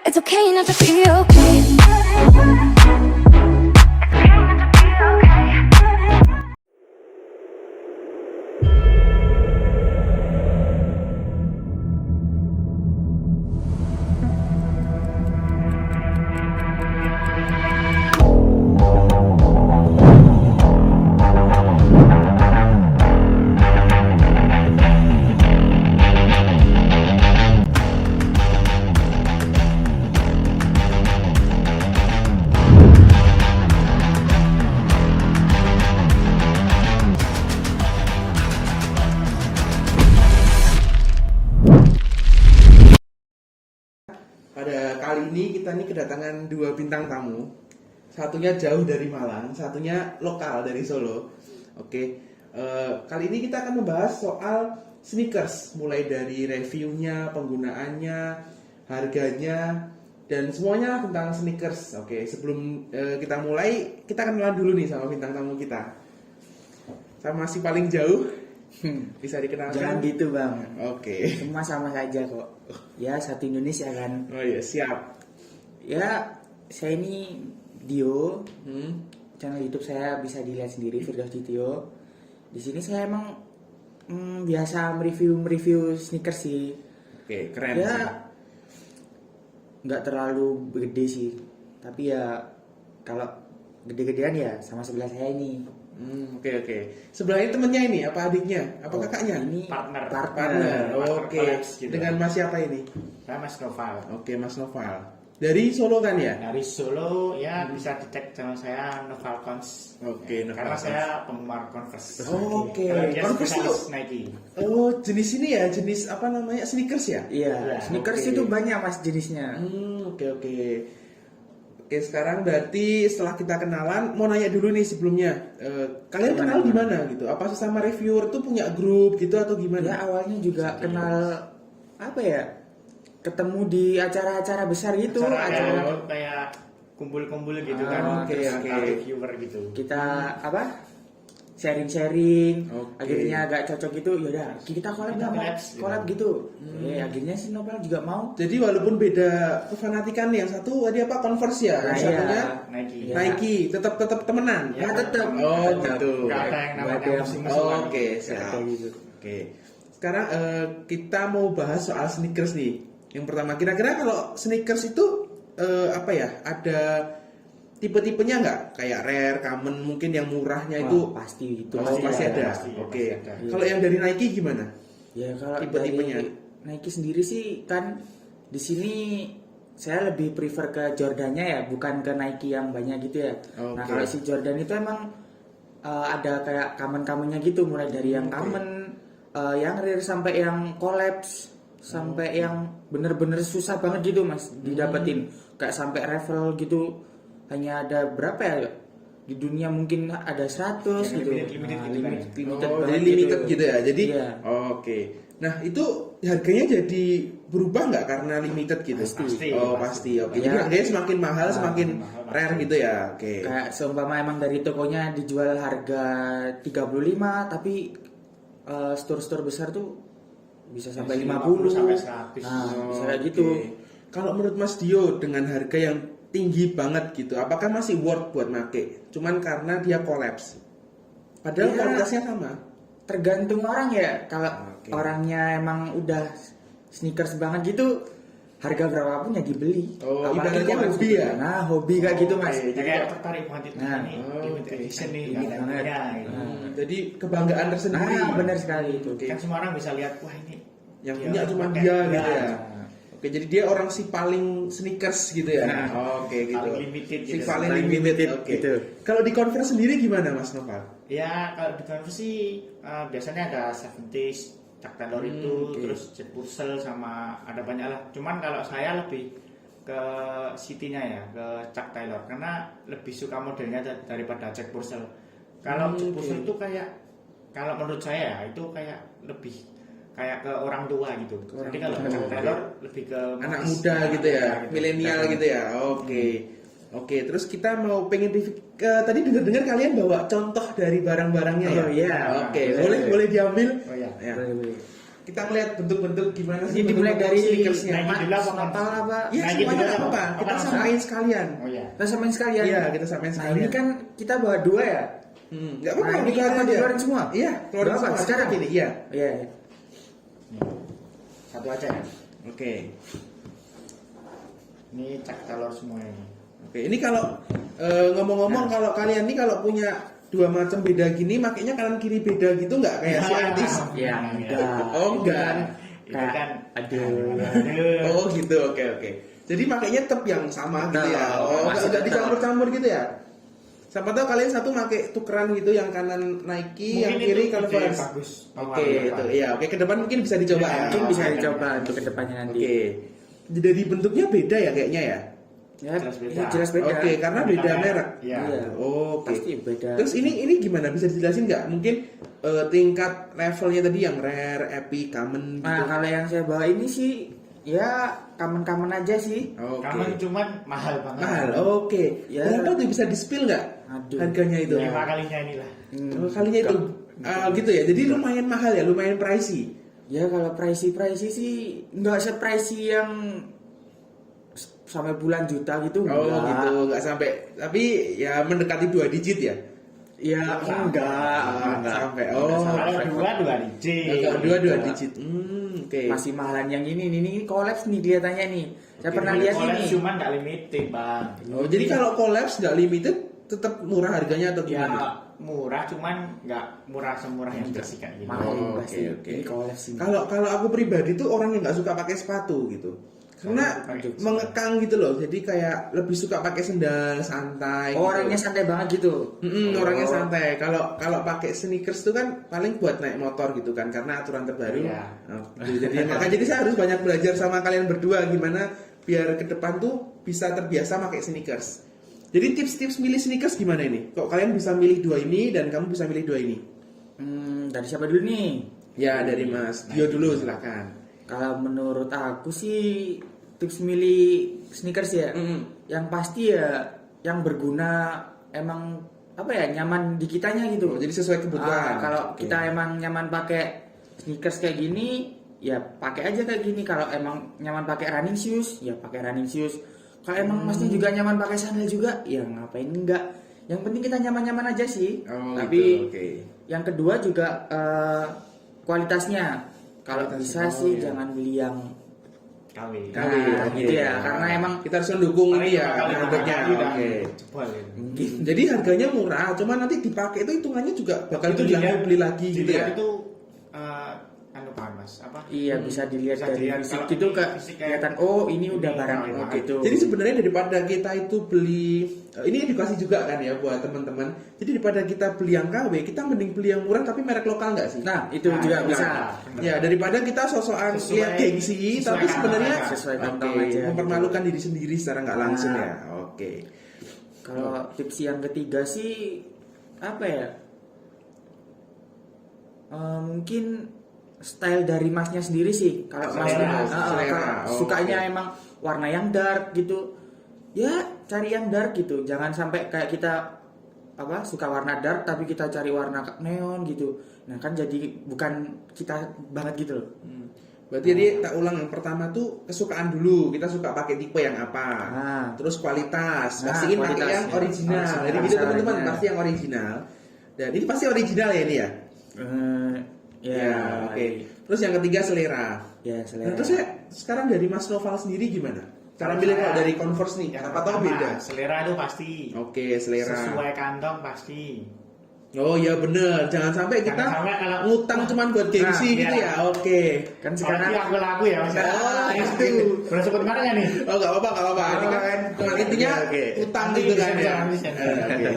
It's okay not to be okay. Pada kali ini kita nih kedatangan dua bintang tamu. Satunya jauh dari Malang, satunya lokal dari Solo. Oke, kali ini kita akan membahas soal sneakers, mulai dari reviewnya, penggunaannya, harganya, dan semuanya tentang sneakers. Oke, sebelum kita mulai, kita kenalan dulu nih sama bintang tamu kita. Sama si paling jauh, bisa dikenalkan? Jangan gitu bang. Oke. Semua sama saja kok. Ya satu Indonesia kan. Oh iya, siap. Ya saya ini Dio. Hmm. Channel YouTube saya bisa dilihat sendiri, Firdaus Ditio. Di sini saya emang biasa mereview sneakers sih. Oke, keren Ya sih. nggak terlalu gede sih. Tapi ya kalau gede-gedean ya sama sebelah saya ini. Oke. Sebelahnya temennya ini, apa adiknya? Apa kakaknya? Ini Partner. Partner. Oke. collabs gitu. Dengan Mas siapa ini? Saya Mas Noval. Oke, Mas Noval. Dari Solo kan ya? Dari Solo ya bisa dicek channel saya Noval Cons. Oke, Noval Karena Cons. saya penggemar Converse. Oke. Kalau dia Converse spesialis itu- Nike. Oh, jenis ini ya, jenis apa namanya? Sneakers ya? Iya, Ya, sneakers oke. itu banyak mas jenisnya. Oke. Oke, sekarang berarti setelah kita kenalan, mau nanya dulu nih sebelumnya. Kalian kenal di mana gitu? Apa sesama reviewer tuh punya grup gitu atau Ya gimana? awalnya juga kenal apa ya? Ketemu di acara-acara besar gitu, acara kayak kumpul-kumpul gitu Ah, kan. oke, Terus oke. antar reviewer gitu. kita apa? Sharing-sharing. Oke. Akhirnya agak cocok gitu, yaudah kita collab Kita nggak, Mas? collabs gitu. Collab gitu. Akhirnya si Nopal juga mau. Jadi walaupun beda kefanatikan, yang satu tadi apa Converse ya, yang Nah, satunya Nike. Ya. Nike, tetap temenan. Ya, tetap. Oh, Tetap. gitu. Nggak ada yang namanya Nggak ada yang- musim-musiman. Oke, Kayak siap. gitu. Oke. Sekarang kita mau bahas soal sneakers nih. Yang pertama, kira-kira kalau sneakers itu apa ya? Ada tipe-tipenya nggak? Kayak rare, common, mungkin yang murahnya itu. Wah, pasti itu. Oh, pasti ada. pasti, Oke. pasti ada. Kalau yang dari Nike gimana? Ya kalau Tipe-tipenya. dari Nike sendiri sih kan di sini saya lebih prefer ke Jordannya ya, bukan ke Nike yang banyak gitu ya. Nah Oke. kalau si Jordan itu emang ada kayak common-commonnya gitu, mulai dari yang common, yang rare sampai yang collapse, sampai yang bener-bener susah banget gitu mas didapetin, kayak sampai raffle gitu. Hanya ada berapa ya di dunia, mungkin ada 100 Yang gitu. limited gitu kan. limited Oh, banget jadi limited gitu ya. Jadi Iya. oke. Nah, itu harganya jadi berubah nggak karena limited gitu? Pasti. Oh, pasti. Oke. Ya. Jadi harganya semakin mahal, semakin mahal, rare gitu ya. Oke. Kayak seumpama emang dari tokonya dijual harga 35, tapi store-store besar tuh bisa sampai 50 sampai 100. Nah, bisa Oh, kayak gitu. oke. Kalau menurut Mas Dio dengan harga yang tinggi banget gitu, apakah masih worth buat make? Cuman karena dia collapse. Padahal Ya. kualitasnya sama. Tergantung orang ya. Kalau Oke. orangnya emang udah sneakers banget gitu, harga berapapun ya dibeli. Oh, Apalagi ibaratnya collapse hobi gitu. ya? Nah, hobi kayak gitu mas. Oke. Ya kayak tertarik banget itu Nah, ini oh, limited oke. edition nih Ini kan. banget. Ya, gitu. Jadi kebanggaan tersendiri. Nah, benar sekali itu. Oke. Kan semua orang bisa lihat wah ini Yang dia punya cuma pakai. dia gitu ya. Nah, Oke, jadi dia orang si paling sneakers gitu ya. Nah, Oke, gitu. paling limited Si gitu. paling Paling limited. limited, Oke. gitu. Kalau di Converse sendiri gimana Mas Noval? Ya kalau di Converse sih biasanya ada 70s, Chuck Taylor itu, oke. terus Jack Purcell sama ada banyak lah. Cuman kalau saya lebih ke City-nya ya, ke Chuck Taylor karena lebih suka modelnya daripada Jack Purcell. Kalau Jack oke. Purcell itu kayak kalau menurut saya ya, itu kayak lebih kayak ke orang tua gitu. Orang Jadi kalau tua, Chuck oke. Taylor lebih ke Anak mahasiswa, muda gitu ya, gitu. milenial gitu ya. Oke. Oke, terus kita mau pengen tadi dengar-dengar kalian bawa contoh dari barang-barangnya ya. Oh, iya. Oke, Boleh, boleh boleh. diambil. Oh ya. Ya. boleh. kita ngeliat bentuk-bentuk gimana sih Ini dimulai bentuk-bentuk dari sneakersnya. Nike dulu apa total apa? Ya Nike semuanya dulu nggak apa-apa, apa? kita Apa samain sekalian. Oh iya. Kita samain sekalian. Iya, kita samain Nah sekalian. ini kan kita bawa 2 ya. Nggak apa-apa, Nah, ini dikeluarin apa aja. dikeluarin semua? Iya, keluarin Berapa? semua. Sekarang? Gini, iya. Iya. Satu aja ya. Oke. Ini cak telur semua ini. Oke, ini kalau ngomong-ngomong kalau kalian nih kalau punya 2 macam beda gini, makanya kanan kiri beda gitu nggak kayak si artis? Ya enggak. Oh, enggak. Itu kan aduh. Oh gitu, oke. Jadi makanya tetap yang sama gitu ya. Nah, Oh, masih nggak tetap. dicampur-campur gitu ya? Siapa tahu kalian satu pakai tukeran gitu, yang kanan Nike, yang Mungkin kiri itu ide Converse. bagus. Oke, itu ya. Oke, ke depan mungkin bisa dicoba Ya, ya. Mungkin bisa dicoba untuk kedepannya nanti. Oke. Jadi bentuknya beda ya kayaknya ya. Ya, Jelas beda. iya, jelas beda. Oke, karena beda merek. Iya. Iya. Oh, oke. Pasti beda. Terus ini gimana? Bisa dijelasin nggak? Mungkin tingkat levelnya tadi yang rare, epic, common gitu. Nah, kalau yang saya bawa ini sih ya kamen-kamen aja sih. Oke. Kamen cuman mahal banget. Mahal. Oke. Ya. Berapa tuh bisa di-spill nggak? Aduh. Harganya itu. Ya. 5 kalinya inilah. Oh, kalinya itu. Gitu ya. Jadi lumayan mahal ya, lumayan pricey. Ya kalau pricey sih nggak se-pricey yang sampai bulan juta gitu. Oh, enggak. gitu. Nggak sampai. Tapi ya mendekati 2 digit ya. Ya enggak. Sampai. Oh. Kalau dua digit. Kalau dua digit. Oke. Masih mahalan yang ini kolaps nih kelihatannya nih. Saya pernah lihat ini. Cuman nggak limited bang. Oh, jadi kalau collabs nggak limited tetap murah harganya atau Ya gimana? murah cuman nggak murah semurah yang bersih kayak gitu. Mahal Oh, pasti. oke. Ini kolaps sih. Kalau aku pribadi tuh orang yang nggak suka pakai sepatu gitu. Karena Aduh. mengekang gitu loh. Jadi kayak lebih suka pakai sendal santai. Oh, gitu. orangnya santai banget gitu. Orangnya Oh. santai. Kalau pakai sneakers tuh kan paling buat naik motor gitu kan, karena aturan terbaru. Iya. Oh, gitu. Jadi saya harus banyak belajar sama kalian berdua gimana biar ke depan tuh bisa terbiasa pakai sneakers. Jadi tips-tips milih sneakers gimana ini? Kok kalian bisa milih 2 ini dan kamu bisa milih 2 ini? Dari siapa dulu nih? Ya dari Mas Dio dulu silakan. Kalau menurut aku sih tips milih sneakers ya, yang pasti ya yang berguna emang apa ya nyaman di kitanya gitu. Jadi sesuai kebutuhan. Kalau Oke. kita emang nyaman pakai sneakers kayak gini, ya pakai aja kayak gini. Kalau emang nyaman pakai running shoes, ya pakai running shoes. Kalau emang masnya juga nyaman pakai sandal juga, ya ngapain enggak? Yang penting kita nyaman-nyaman aja sih. Oh, Tapi gitu, oke. yang kedua juga kualitasnya. Kalau bisa Kualitasnya, sih ya. jangan beli yang KW. KW, Nah, oke. gitu ya. Karena emang kita harus mendukung ini ya Kali produknya. Oke. jebol gitu. mungkin Jadi harganya murah, cuma nanti dipakai itu hitungannya juga bakal beli lagi gitu ya. Itu anu paham mas apa? iya bisa dilihat Bisa dari dilihat fisik kalau gitu ini ke fisik kayak kelihatan oh ini udah ini, barang oh, gitu. Jadi sebenarnya daripada kita itu beli ini edukasi juga kan ya buat teman-teman. Jadi daripada kita beli yang KW, kita mending beli yang murah tapi merek lokal nggak sih? Nah, itu juga Nah, bisa. benar. Ya daripada kita sosokan Sesuai- lihat gengsi, sesuai tapi sebenarnya kantong aja. Sesuai kantong oke, aja. mempermalukan diri sendiri secara nggak langsung Nah. ya. Oke. Kalau tips yang ketiga sih apa ya? Mungkin style dari masnya sendiri sih. Kalau Selera, masnya selera. kalau Oh, sukanya oke. emang warna yang dark gitu, ya cari yang dark gitu. Jangan sampai kayak kita apa suka warna dark tapi kita cari warna neon gitu. Nah kan jadi bukan kita banget gitu loh. Berarti jadi tak ulang, yang pertama tuh kesukaan dulu. Kita suka pakai tipe yang apa. Nah. Terus kualitas. Nah, Pastiin pakai kualitas, yang ya. original. Original, Jadi gitu teman-teman, original. pasti yang original. Dan ini pasti original ya ini ya. Ya, Oke. Terus yang ketiga selera. Ya Nah, selera. terus ya sekarang dari Mas Noval sendiri gimana? Cara milih kalau dari Converse nih, Yang apa tahu pertama, beda? Selera itu pasti. Oke, selera. Sesuai kantong pasti. Oh iya bener, jangan sampai kita Jangan sampai kalau- ngutang cuman buat gengsi Nah, gitu iya. ya. Oke. Kan Sekarang sekarang aku lagu ya mas. Oh, itu. Boleh sebut mana ya nih? Oh nggak apa-apa, nggak apa-apa. Ini kan intinya Oke. utang Nanti gitu kan bisa, ya. bisa, bisa. Oke.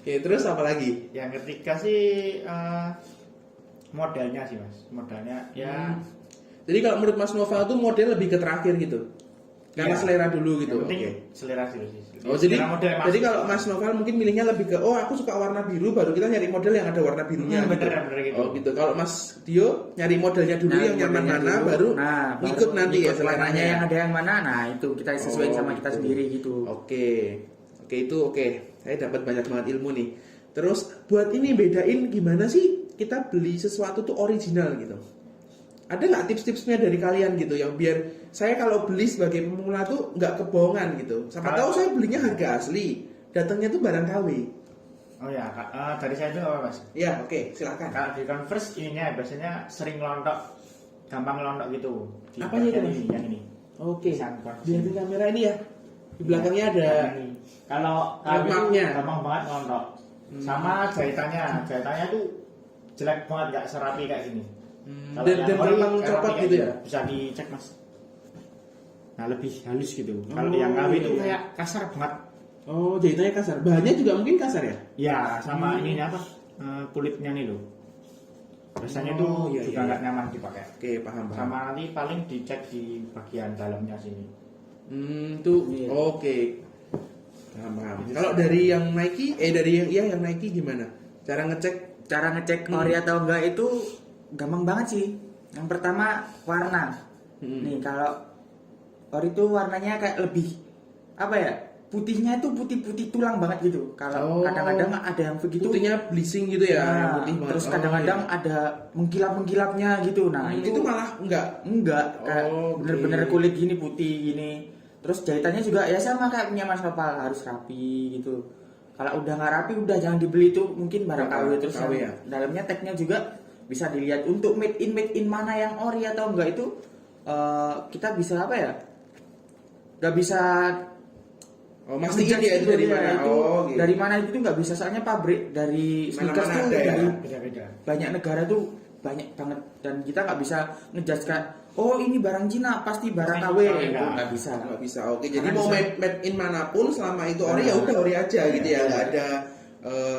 Oke, terus apa lagi? Yang ketiga sih modalnya sih mas. Modalnya ya. Jadi kalau menurut Mas Noval tuh model lebih ke terakhir gitu. Karena Iya. selera dulu gitu. Yang penting Oke. selera sih. Oh jadi Selera model mas. jadi kalau Mas Noval mungkin milihnya lebih ke oh aku suka warna biru baru kita nyari model yang ada warna birunya. Bener, gitu. bener gitu. Oh gitu. Kalau Mas Dio nyari modelnya dulu Nah, yang nyaman modelnya mana dulu. baru Nah, ikut baru nanti ya ikut warnanya seleranya. yang ada yang mana. Nah, itu kita sesuaiin Oh, sama kita gitu. sendiri gitu. Oke. Oke itu oke. Saya dapat banyak banget ilmu nih. Terus buat ini bedain gimana sih kita beli sesuatu tuh original gitu. ada nggak tips-tipsnya dari kalian gitu yang biar saya kalau beli sebagai pemula tuh nggak kebohongan gitu. Siapa tahu saya belinya harga asli, datangnya tuh barang KW. Oh ya, dari saya itu apa Mas? Ya, oke, silakan. Kalau di Converse ininya biasanya sering lontok, gampang lontok gitu. Di Apa itu, bagian Mas? ini, yang ini. Oke. Desain Converse. Di kamera ini ya. Di belakangnya ada Yang ini. Kalau roadmapnya. itu gampang banget lontok. Sama jahitannya tuh jelek banget, nggak serapi kayak gini. Kalau dan yang dan ori, gampang kayak copot rapi kayak gitu ya. Bisa dicek Mas. Nah lebih halus gitu. Kalau Oh, yang KW itu iya. kayak kasar banget. Oh, jahitannya kasar. Bahannya juga mungkin kasar ya? Ya sama ininya apa? Kulitnya nih loh. Biasanya Oh, tuh iya, juga iya, nggak iya. nyaman dipakai. Oke, paham. Sama nanti paling dicek di bagian dalamnya sini. Tuh, Iya. oke. Paham. Kalau dari yang Nike, yang Nike gimana? Cara ngecek? Cara ngecek ori atau enggak itu gampang banget sih. Yang pertama warna. Nih kalau ori itu warnanya kayak lebih apa ya? Putihnya itu putih-putih tulang banget gitu. Kalau Oh. kadang-kadang ada yang begitu. Putihnya bleaching gitu ya, Nah, yang putih banget. terus Oh, kadang-kadang iya. ada mengkilap-mengkilapnya gitu. Nah, itu malah enggak. kayak Oh, oke. bener-bener kulit gini putih gini. Terus jahitannya juga ya sama kayak punya Mas Nopal, harus rapi gitu. Kalau udah nggak rapi udah jangan dibeli, itu mungkin barang KW. Terus KW yang ya. dalamnya tagnya juga bisa dilihat untuk made in mana yang ori atau enggak itu kita bisa apa ya? Nggak bisa Oh, mastiin ngejudge dia itu gitu dari ya, mana? itu Oh, gitu. dari mana itu nggak bisa, soalnya pabrik dari sneakers Mana-mana tuh ada ya? dari Beda-beda. banyak negara tuh banyak banget, dan kita nggak bisa ngejudge kan, oh ini barang Cina pasti barang KW, itu nggak bisa. Nggak bisa. Oke, jadi Karena mau bisa. made in manapun selama itu ori ya Nah. udah ori aja gitu ya. Iya. Nggak ada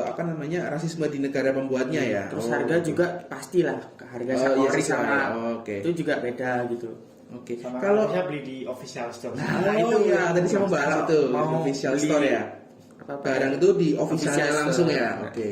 apa namanya rasisme di negara pembuatnya ya. Terus Oh, harga gitu. juga pastilah, harga Oh, sama iya, ori sesuai. sama Oh, oke. itu juga beda gitu. Oke. Sama Kalau bisa beli di official store. Nah, itu ya tadi saya mau bahas Kalau itu mau official beli store ya. apa-apa Barang itu di officialnya Official langsung store. ya. Oke.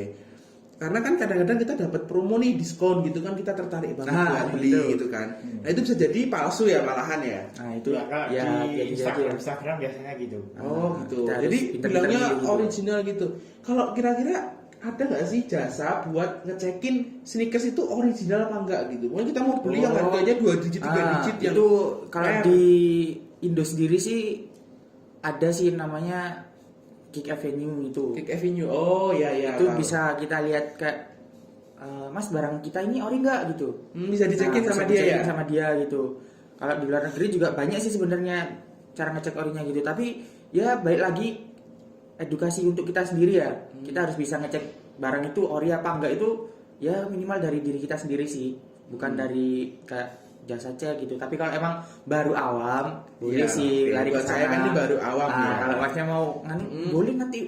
Karena kan kadang-kadang kita dapat promo nih, diskon gitu kan, kita tertarik banget Nah, buat beli itu. gitu kan. Nah, itu bisa jadi palsu ya malahan ya. Nah itu Ya, kalau ya di jadi Instagram biasanya gitu. Oh gitu. kita harus Jadi pintar-pintar bilangnya milih gitu. original gitu. Kalau kira-kira ada nggak sih jasa buat ngecekin sneakers itu original apa enggak gitu? Mungkin kita mau beli yang Oh. harganya 2 digit 3 digit yang itu kalau merek. di Indo sendiri sih ada sih namanya Kick Avenue itu. Kick Avenue. Oh ya ya. Itu tahu. bisa kita lihat kayak Mas barang kita ini ori nggak gitu. Bisa dicekin Nah, sama bisa dia dicekin ya. sama dia gitu. Kalau di luar negeri juga banyak sih sebenarnya cara ngecek orinya gitu. Tapi ya baik lagi edukasi untuk kita sendiri ya. Kita harus bisa ngecek barang itu ori apa enggak itu ya minimal dari diri kita sendiri sih, bukan dari kayak jasa cek gitu. Tapi kalau emang baru awam boleh Iya, sih oke. lari ke Buat saya sana. kan ini baru awam Nah, ya. kalau masnya mau boleh nanti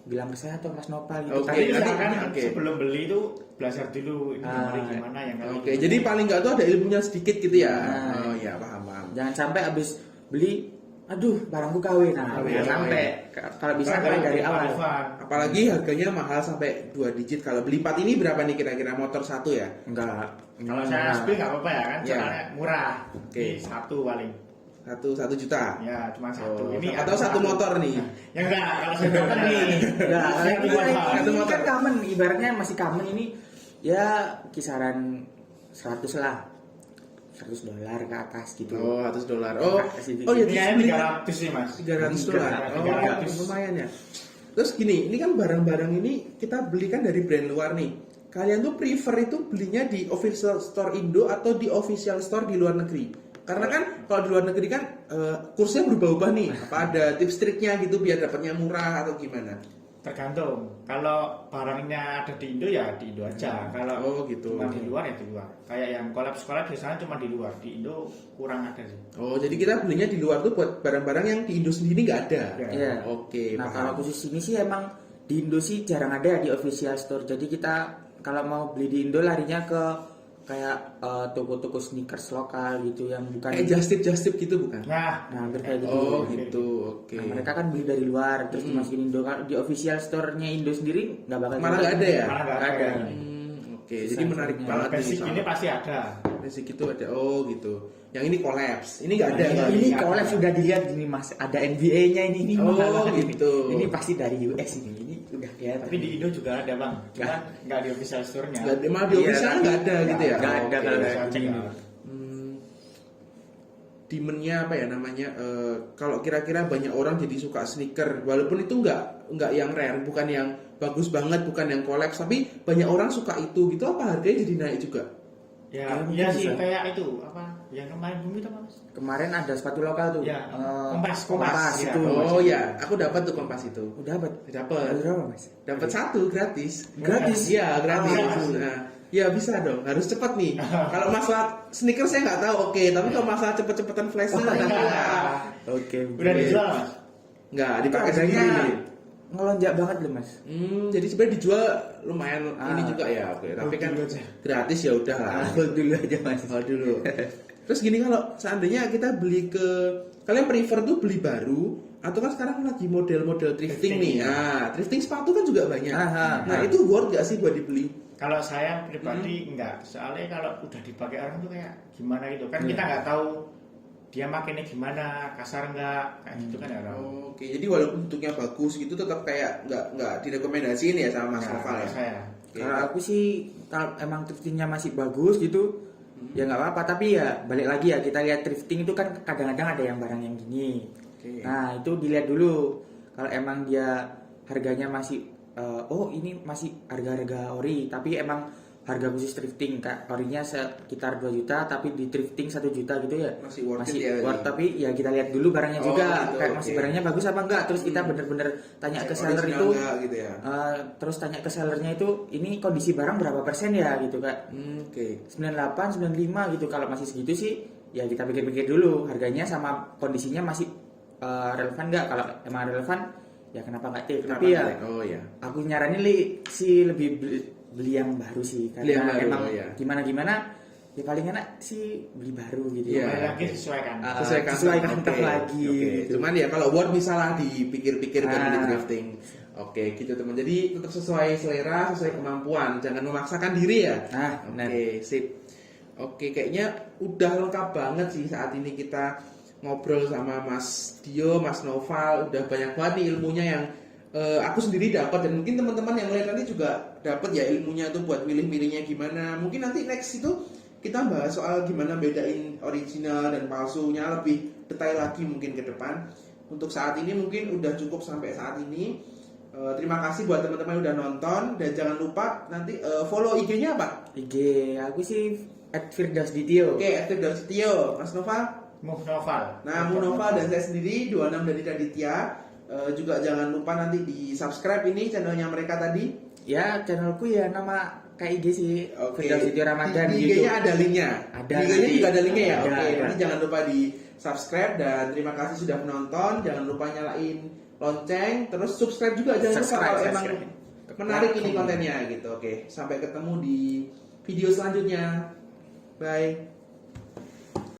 bilang ke saya atau Mas Nopal gitu. Oke, Tapi nanti- misalkan oke. sebelum beli itu belajar dulu ini ori gimana yang kali Oke, ini. jadi paling nggak tuh ada ilmunya sedikit gitu ya. Nah. Oh ya, paham. Jangan sampai habis beli, aduh barangku KW. Nah, KW, jangan KW. sampai. Kalau bisa Karena mulai dari awal. Arifan. Apalagi harganya mahal sampai 2 digit. Kalau beli 4 ini berapa nih kira-kira motor satu ya? Enggak. Kalau saya SB nggak apa-apa ya kan, Iya. soalnya murah. Oke. Ini satu paling. Satu juta. Ya cuma satu. Oh, Ini atau ada satu motor nih. Ya enggak, kalau satu motor nih. Ya, Saya ini, buat ini, satu ini motor. kan common, ibaratnya masih common ini ya kisaran 100 lah. $100 ke atas gitu. Oh, $100. Oh, Kasih oh ya Ini kayaknya 300 sih mas. $300. Oh, 300. lumayan ya. Terus gini, ini kan barang-barang ini kita belikan dari brand luar nih. Kalian tuh prefer itu belinya di official store Indo atau di official store di luar negeri? Karena kan kalau di luar negeri kan kursnya berubah-ubah nih. Apa ada tips triknya gitu biar dapatnya murah atau gimana? Tergantung. Kalau barangnya ada di Indo ya di Indo aja. Kalau Oh, gitu. cuma di luar ya di luar. Kayak yang collab biasanya cuma di luar. Di Indo kurang ada sih. Oh, jadi kita belinya di luar tuh buat barang-barang yang di Indo sendiri nggak ada. Ya. Iya. Oke, Nah, paham. kalau khusus ini sih emang di Indo sih jarang ada ya di official store. Jadi kita kalau mau beli di Indo larinya ke kayak toko-toko sneakers lokal gitu yang bukan. Kayak just tip gitu bukan? Nah, Nah, hampir kayak gitu. Oh, gitu. Oke. Nah, mereka kan beli dari luar terus dimasukin Indo. Kalau di official store-nya Indo sendiri nggak bakal Malah juga. nggak ada ya? malah nggak Nggak ada. ada. Oke, jadi menarik Kalau banget Basic soal- ini pasti ada. Basic itu ada. Oh, gitu. Yang ini collapse. Ini nggak ada. Ini- nggak Ini ada. collab sudah dilihat ini Mas, ada NBA-nya ini Oh, mahal banget gitu. Ini pasti dari US ini. Ini udah kelihatan. Tapi di Indo juga ada bang. Cuma nggak di official store-nya. Nggak ada, malah di Iya, official nggak ada gitu ya? nggak ada Oke. kalau Bisa kayak cek gini. lah. demandnya apa ya namanya, kalau kira-kira banyak orang jadi suka sneaker, walaupun itu nggak yang rare, bukan yang bagus banget, bukan yang collapse, tapi banyak orang suka itu gitu, apa harganya jadi naik juga? Ya, mungkin iya sih bisa. kayak itu apa yang kemarin bumi itu apa Mas? Kemarin ada sepatu lokal tuh. Ya, Kompas Kompas, ya, itu. Oh ya, aku dapat tuh Kompas itu. Udah dapat. Dapat. Berapa, Mas? Dapat satu gratis. Gratis? Iya, gratis. Ah. Nah, ya bisa dong, harus cepat nih. Kalau masalah sneaker saya nggak tahu, oke. Tapi kalau masalah cepet-cepetan flash sale, iya. Oke. Udah dijual Mas? Nggak, dipakai Harganya sendiri. ngelonjak banget loh, Mas. Jadi sebenarnya dijual lumayan Ah. ini juga ya, oke. Tapi kan dulu aja. gratis ya udah lah. Hold dulu aja, Mas. Oh dulu. Terus gini, kalau seandainya kita beli kalian prefer tuh beli baru atau kan sekarang lagi model-model thrifting nih. Nah, thrifting sepatu kan juga banyak. Aha. Nah, itu worth gak sih buat dibeli? Kalau saya pribadi enggak, soalnya kalau udah dipakai orang tuh kayak gimana gitu kan Iya. kita nggak tahu dia makainya gimana, kasar enggak kayak gitu kan ya tahu. Oke, jadi walaupun bentuknya bagus gitu tetap kayak nggak direkomendasiin ya sama Mas Ya, Noval ya. saya. Oke. Kalau aku sih kalau emang thriftingnya masih bagus gitu, ya nggak apa-apa. Tapi ya balik lagi ya, kita lihat thrifting itu kan kadang-kadang ada yang barang yang gini. Oke. Nah itu dilihat dulu. Kalau emang dia harganya masih, oh ini masih harga-harga ori, tapi emang harga khusus thrifting, kak orinya sekitar 2 juta, tapi di thrifting 1 juta gitu ya. Masih worth it ya, worth, ini. tapi ya kita lihat dulu barangnya Oh, juga, gitu, kayak masih oke. barangnya bagus apa enggak. Terus kita bener-bener tanya ke Cek seller original itu. nggak gitu ya. Terus tanya ke sellernya itu, ini kondisi barang berapa persen ya gitu kak. Oke. 98, 95 gitu. Kalau masih segitu sih ya kita pikir-pikir dulu harganya sama kondisinya masih relevan nggak. Kalau emang relevan ya kenapa nggak take. Kenapa Tapi ya nggak? Oh ya. aku nyaranin sih lebih beli yang baru sih, Beli yang karena baru, emang oh ya. gimana ya paling enak sih beli baru gitu. Iya. Kembali lagi sesuaikan. Sesuai kantong Oke, lagi. oke. gitu. Cuman ya kalau worth bisa lah dipikir-pikir buat beli Ah. thrifting. Oke, gitu teman. Jadi tetap sesuai selera, sesuai kemampuan. Jangan memaksakan diri ya. Nah, Oke, sip. Oke, kayaknya udah lengkap banget sih saat ini kita ngobrol sama Mas Dio, Mas Noval. Udah banyak banget nih ilmunya yang aku sendiri dapat, dan mungkin teman-teman yang lain nanti juga dapat ya ilmunya tuh buat milih-milihnya gimana. Mungkin nanti next itu kita bahas soal gimana bedain original dan palsunya lebih detail lagi mungkin ke depan. Untuk saat ini mungkin udah cukup sampai saat ini. Terima kasih buat teman-teman yang udah nonton, dan jangan lupa nanti follow IG-nya apa? IG aku sih @firdausdityo. Oke, aktif dan Setio, Mas Noval. Noval. Nah, Noval dan saya sendiri 26 dari Raditya. Juga jangan lupa nanti di subscribe ini channelnya mereka tadi. Ya channelku ya nama kayak IG sih, Oke. Firdausdityo Ramadan Di gitu. IG-nya ada linknya. Ada, Di IG-nya nanti. juga ada linknya ya. Ada, Oke, ada. nanti jangan lupa di subscribe, dan terima kasih sudah menonton. Jangan lupa nyalain lonceng, terus subscribe juga jangan lupa kalau emang menarik ini kontennya gitu. Oke, sampai ketemu di video selanjutnya. Bye.